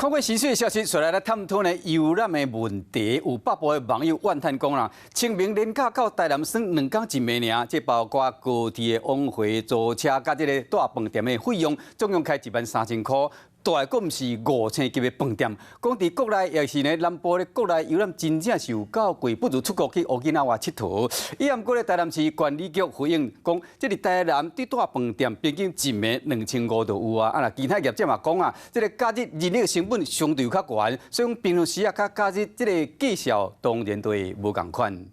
看过时事的消息，再来探讨呢游览的问题。有北部的网友怨叹讲啦，清明连假到台南算2天1暝尔，这包括高铁的往回租车，甲这个大饭店的费用，总共开13000块。 大个毋是5000级的饭店，讲伫国内也是呢，南部的国内游览真正是有够贵，不如出国去乌吉那瓦佚佗。伊毋过咧，台南市管理局回应讲，这个台南伫大饭店平均1暝2500就有啊。啊，其他业者嘛讲啊，这个假日人力成本相对较悬，所以讲平常时啊，甲假日这个计价当然都会无共款。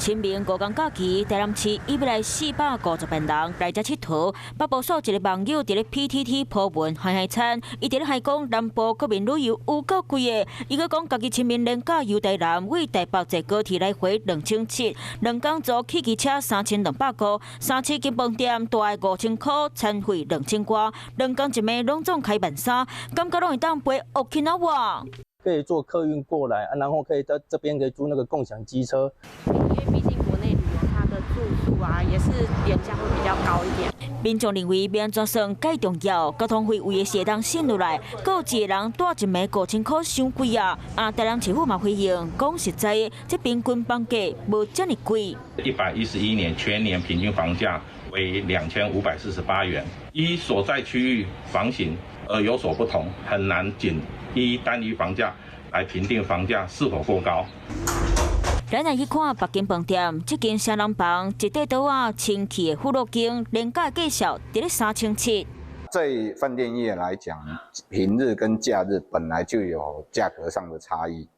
清明5天假期，台南市预备来450万人来遮佚佗。北部数一个网友伫咧 PTT po文海餐，伊伫咧海讲南部国民旅游有够贵的。伊佫讲家己清明连假游台南，为台北坐高铁来回2700，2天租汽机车3200块，3次间饭店大个5000块，餐费2000块，2天1暝拢总开13000，感觉拢会当飞乌克那哇。 可以坐客运过来啊，然后可以在这边可以租那个共享机车。因为毕竟国内旅游它的住宿啊，也是点价会比较高一点。民众认为要安怎算介重要，交通费为的是会当省落来，还有一个人住1暝5000块伤贵啊！啊，台南市府嘛回应，讲实在的，这平均房价无这么贵。111年全年平均房价为2548元，依所在区域房型而有所不同，很难仅依单一房价来评定房价是否过高。咱来去看北京饭店，这间双人房一块刀啊，清气的富乐境，连价介绍伫咧3700。在饭店业来讲，平日跟假日本来就有价格上的差异。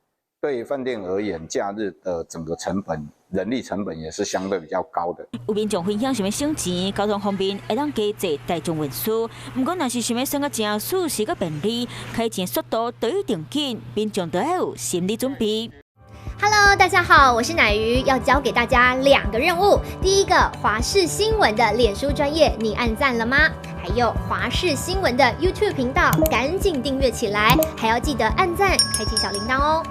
对饭店而言，假日的整个成本、人力成本也是相对比较高的。有民众分享想要省钱，交通方面会当加坐大众运输。不过，若是想要省个正舒适个便利，开钱速度就一定紧，民众都要有心理准备。 Hello， 大家好，我是乃瑜，要教给大家2个任务。第一个，华视新闻的脸书专页，你按赞了吗？还有华视新闻的 YouTube 频道，赶紧订阅起来，还要记得按赞，开启小铃铛哦。